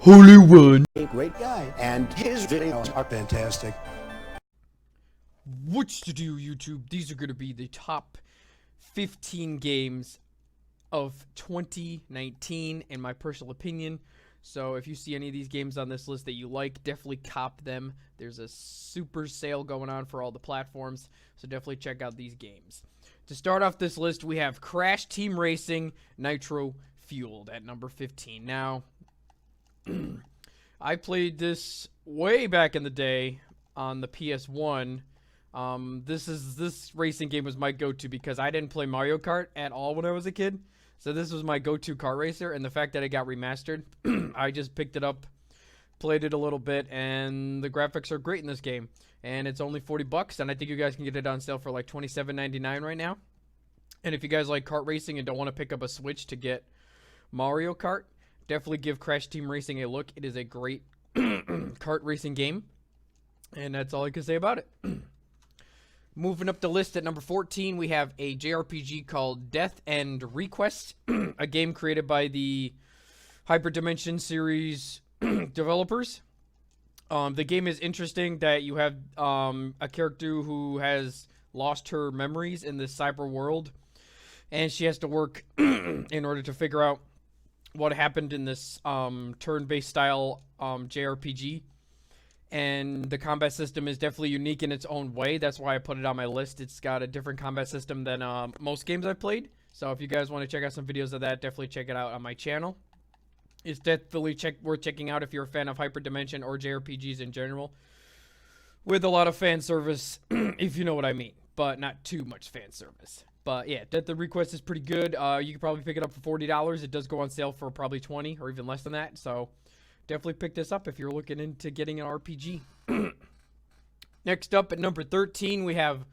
Holyone. A great guy, and his videos are fantastic. What's to do, YouTube? These are going to be the top 15 games of 2019, in my personal opinion. So if you see any of these games on this list that you like, definitely cop them. There's a super sale going on for all the platforms, so definitely check out these games. To start off this list, we have Crash Team Racing Nitro Fueled at number 15. Now, I played this way back in the day on the PS1. This racing game was my go-to because I didn't play Mario Kart at all when I was a kid. So this was my go-to kart racer, and the fact that it got remastered, I just picked it up, played it a little bit, and the graphics are great in this game. And it's only $40, and I think you guys can get it on sale for like $27.99 right now. And if you guys like kart racing and don't want to pick up a Switch to get Mario Kart, definitely give Crash Team Racing a look. It is a great kart racing game, and that's all I can say about it. Moving up the list at number 14, we have a JRPG called Death and Request, a game created by the Hyperdimension series developers. The game is interesting that you have a character who has lost her memories in this cyber world, and she has to work in order to figure out what happened in this turn-based style JRPG. And the combat system is definitely unique in its own way. That's why I put it on my list. It's got a different combat system than most games I've played. So if you guys want to check out some videos of that, definitely check it out on my channel. It's definitely worth checking out if you're a fan of Hyperdimension or JRPGs in general, with a lot of fan service, if you know what I mean, but not too much fan service. But yeah, Death and Request is pretty good. You can probably pick it up for $40. It does go on sale for probably $20 or even less than that. So definitely pick this up if you're looking into getting an RPG. Next up at number 13, we have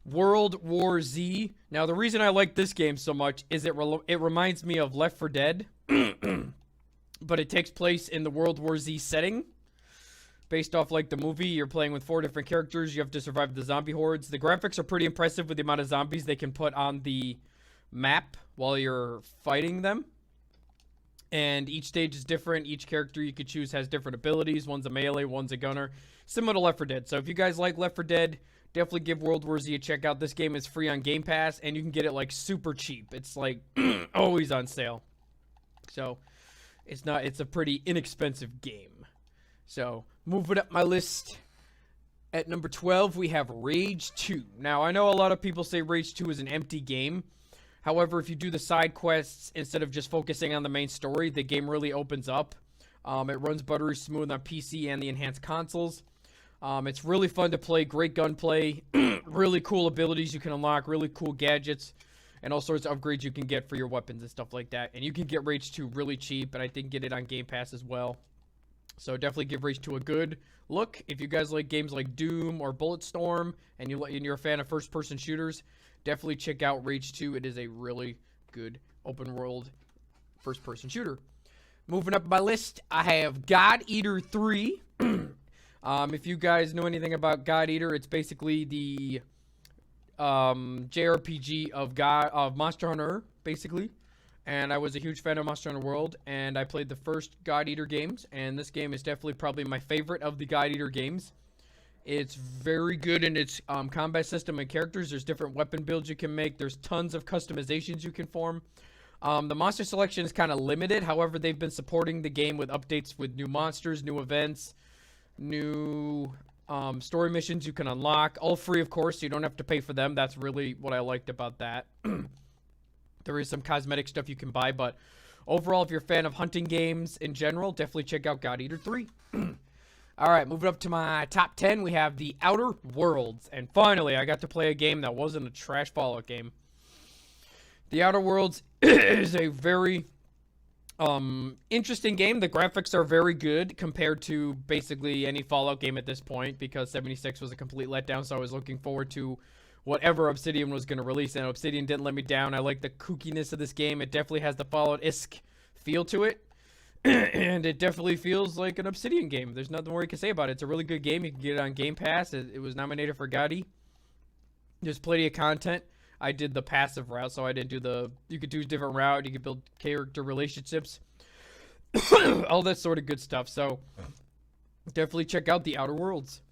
World War Z. Now, the reason I like this game so much is it reminds me of Left 4 Dead, but it takes place in the World War Z setting. Based off like the movie, you're playing with 4 different characters. You have to survive the zombie hordes. The graphics are pretty impressive with the amount of zombies they can put on the map while you're fighting them. And each stage is different. Each character you could choose has different abilities. One's a melee, one's a gunner. Similar to Left 4 Dead. So if you guys like Left 4 Dead, definitely give World War Z a check out. This game is free on Game Pass, and you can get it like super cheap. It's like always on sale. So it's a pretty inexpensive game. So moving up my list at number 12, we have Rage 2. Now, I know a lot of people say Rage 2 is an empty game. However, if you do the side quests instead of just focusing on the main story, the game really opens up. It runs buttery smooth on PC and the enhanced consoles. It's really fun to play, great gunplay, really cool abilities you can unlock, really cool gadgets, and all sorts of upgrades you can get for your weapons and stuff like that. And you can get Rage 2 really cheap, and I think get it on Game Pass as well. So definitely give Rage 2 a good look. If you guys like games like Doom or Bulletstorm, and you're a fan of first-person shooters, definitely check out Rage 2. It is a really good open-world first-person shooter. Moving up my list, I have God Eater 3. If you guys know anything about God Eater, it's basically the JRPG of Monster Hunter, basically. And I was a huge fan of Monster Hunter World, and I played the first God Eater games, and this game is definitely probably my favorite of the God Eater games. It's very good in its combat system and characters. There's different weapon builds you can make. There's tons of customizations you can form. The monster selection is kind of limited. However, they've been supporting the game with updates with new monsters, new events, new story missions you can unlock. All free, of course. So you don't have to pay for them. That's really what I liked about that. There is some cosmetic stuff you can buy, but overall, if you're a fan of hunting games in general, definitely check out God Eater 3. All right, moving up to my top 10, we have The Outer Worlds. And finally, I got to play a game that wasn't a trash Fallout game. The Outer Worlds is a very interesting game. The graphics are very good compared to basically any Fallout game at this point, because 76 was a complete letdown, so I was looking forward to whatever Obsidian was going to release, and Obsidian didn't let me down. I like the kookiness of this game. It definitely has the Fallout-esque feel to it, and it definitely feels like an Obsidian game. There's nothing more you can say about it. It's a really good game. You can get it on Game Pass. It was nominated for GOTY. There's plenty of content. I did the passive route, so I didn't do the... You could do a different route. You could build character relationships. all that sort of good stuff. So definitely check out The Outer Worlds.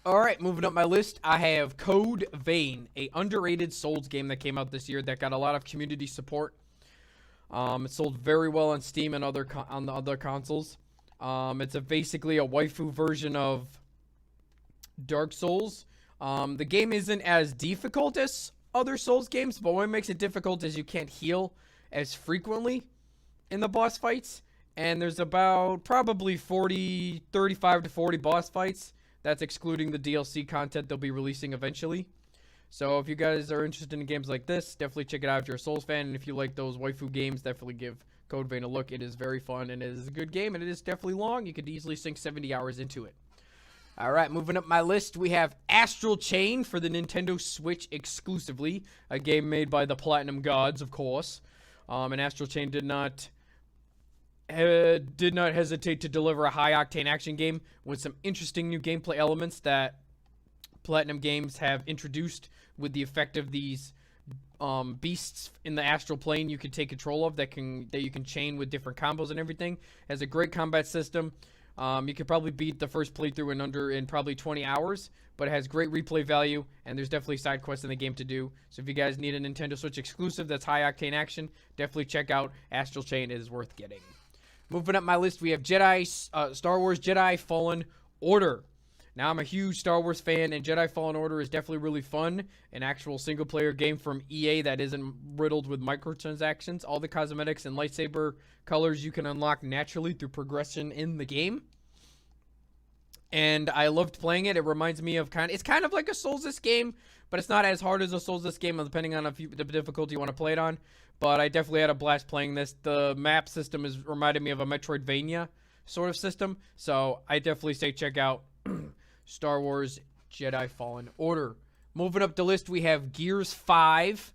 All right, moving up my list, I have Code Vein, a underrated Souls game that came out this year that got a lot of community support. It sold very well on Steam and on the other consoles. It's basically a waifu version of Dark Souls. The game isn't as difficult as other Souls games, but what makes it difficult is you can't heal as frequently in the boss fights. And there's about probably 35 to 40 boss fights. That's excluding the DLC content they'll be releasing eventually. So if you guys are interested in games like this, definitely check it out if you're a Souls fan. And if you like those waifu games, definitely give Code Vein a look. It is very fun and it is a good game, and it is definitely long. You could easily sink 70 hours into it. All right, moving up my list, we have Astral Chain for the Nintendo Switch exclusively, a game made by the Platinum Gods, of course. And Astral Chain did not hesitate to deliver a high-octane action game with some interesting new gameplay elements that Platinum Games have introduced with the effect of these beasts in the astral plane you can take control of that you can chain with different combos and everything. It has a great combat system. You could probably beat the first playthrough in probably 20 hours, but it has great replay value, and there's definitely side quests in the game to do. So if you guys need a Nintendo Switch exclusive that's high-octane action, definitely check out Astral Chain. It is worth getting. Moving up my list, we have Star Wars Jedi Fallen Order. Now, I'm a huge Star Wars fan, and Jedi Fallen Order is definitely really fun. An actual single-player game from EA that isn't riddled with microtransactions. All the cosmetics and lightsaber colors you can unlock naturally through progression in the game. And I loved playing it. It reminds me of it's kind of like a Souls-esque game, but it's not as hard as a Souls-esque game, depending on the difficulty you want to play it on. But I definitely had a blast playing this. The map system reminded me of a Metroidvania sort of system. So I definitely say check out Star Wars Jedi Fallen Order. Moving up the list, we have Gears 5.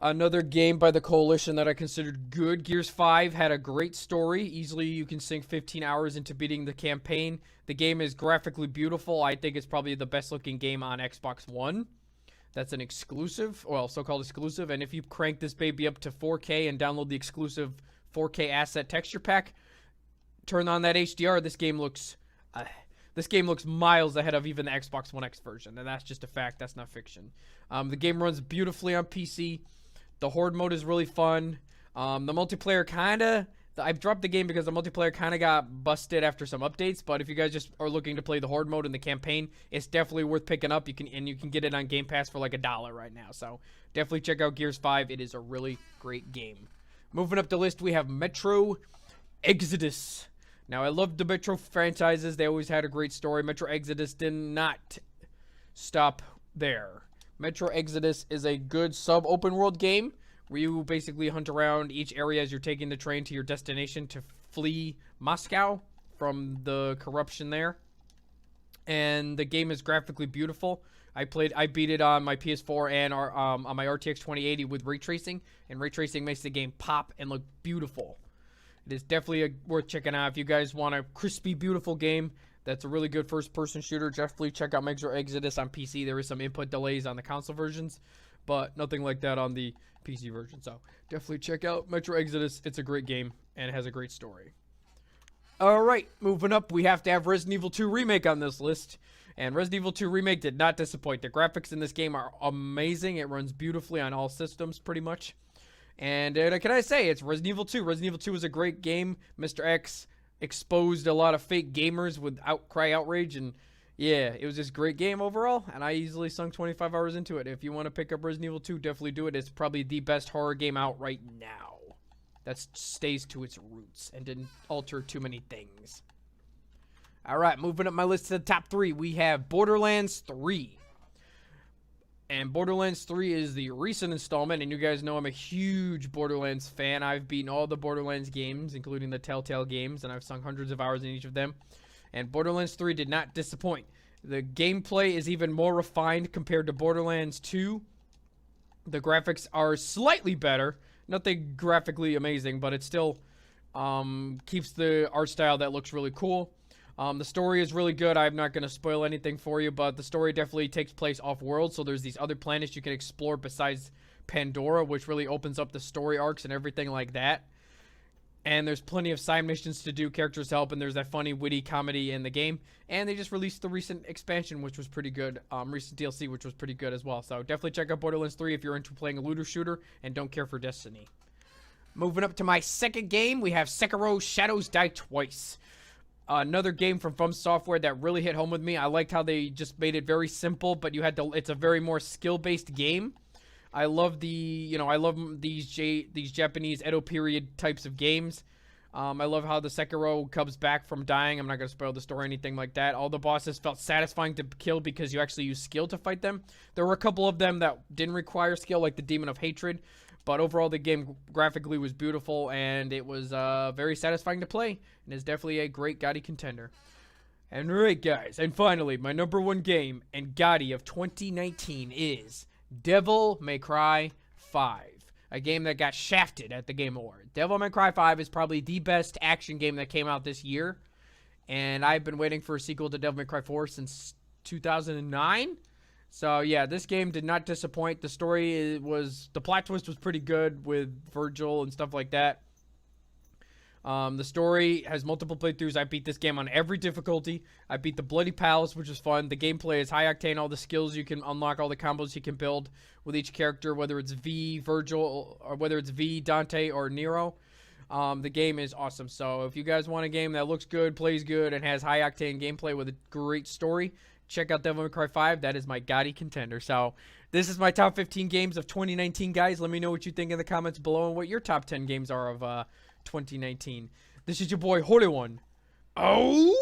Another game by the Coalition that I considered good. Gears 5 had a great story. Easily you can sink 15 hours into beating the campaign. The game is graphically beautiful. I think it's probably the best looking game on Xbox One. That's an exclusive, well, so-called exclusive. And if you crank this baby up to 4K and download the exclusive 4K asset texture pack, turn on that HDR, this game looks miles ahead of even the Xbox One X version. And that's just a fact. That's not fiction. The game runs beautifully on PC. The Horde mode is really fun. The multiplayer I've dropped the game because the multiplayer kind of got busted after some updates. But if you guys just are looking to play the Horde mode in the campaign, it's definitely worth picking up. You can get it on Game Pass for like $1 right now. So definitely check out Gears 5. It is a really great game. Moving up the list, we have Metro Exodus. Now, I love the Metro franchises. They always had a great story. Metro Exodus did not stop there. Metro Exodus is a good sub-open world game where you basically hunt around each area as you're taking the train to your destination to flee Moscow from the corruption there. And the game is graphically beautiful. I beat it on my PS4 and on my RTX 2080 with ray tracing, and ray tracing makes the game pop and look beautiful. It is definitely worth checking out if you guys want a crispy, beautiful game. That's a really good first-person shooter. Definitely check out Metro Exodus on PC. There is some input delays on the console versions, but nothing like that on the PC version. So definitely check out Metro Exodus. It's a great game, and it has a great story. All right, moving up, we have to have Resident Evil 2 Remake on this list. And Resident Evil 2 Remake did not disappoint. The graphics in this game are amazing. It runs beautifully on all systems, pretty much. And can I say, it's Resident Evil 2. Resident Evil 2 is a great game. Mr. X exposed a lot of fake gamers with outcry outrage, and yeah, it was just a great game overall, and I easily sunk 25 hours into it. If you want to pick up Resident Evil 2, definitely do it. It's probably the best horror game out right now that stays to its roots and didn't alter too many things. All right, moving up my list to the top 3, we have Borderlands 3. And Borderlands 3 is the recent installment, and you guys know I'm a huge Borderlands fan. I've beaten all the Borderlands games, including the Telltale games, and I've sunk hundreds of hours in each of them. And Borderlands 3 did not disappoint. The gameplay is even more refined compared to Borderlands 2. The graphics are slightly better. Nothing graphically amazing, but it still keeps the art style that looks really cool. The story is really good. I'm not going to spoil anything for you, but the story definitely takes place off-world, so there's these other planets you can explore besides Pandora, which really opens up the story arcs and everything like that. And there's plenty of side missions to do, characters help, and there's that funny, witty comedy in the game. And they just released the recent expansion, which was pretty good. Recent DLC, which was pretty good as well. So definitely check out Borderlands 3 if you're into playing a looter shooter and don't care for Destiny. Moving up to my second game, we have Sekiro Shadows Die Twice. Another game from Software that really hit home with me. I liked how they just made it very simple, but you had to. It's a very more skill-based game. I love these Japanese Edo period types of games. I love how the Sekiro comes back from dying. I'm not going to spoil the story or anything like that. All the bosses felt satisfying to kill because you actually use skill to fight them. There were a couple of them that didn't require skill, like the Demon of Hatred. But overall, the game graphically was beautiful, and it was very satisfying to play. And is definitely a great GOTY contender. And right, guys, and finally, my number one game and GOTY of 2019 is Devil May Cry 5, a game that got shafted at the Game Award. Devil May Cry 5 is probably the best action game that came out this year, and I've been waiting for a sequel to Devil May Cry 4 since 2009. So yeah, this game did not disappoint. The story the plot twist was pretty good with Virgil and stuff like that. The story has multiple playthroughs. I beat this game on every difficulty. I beat the Bloody Palace, which is fun. The gameplay is high octane. All the skills you can unlock, all the combos you can build with each character, whether it's V, Virgil, or whether it's V, Dante, or Nero. The game is awesome. So if you guys want a game that looks good, plays good, and has high octane gameplay with a great story, check out Devil May Cry 5. That is my GOTY contender. So this is my top 15 games of 2019, guys. Let me know what you think in the comments below and what your top 10 games are of 2019. This is your boy Holyone. Oh!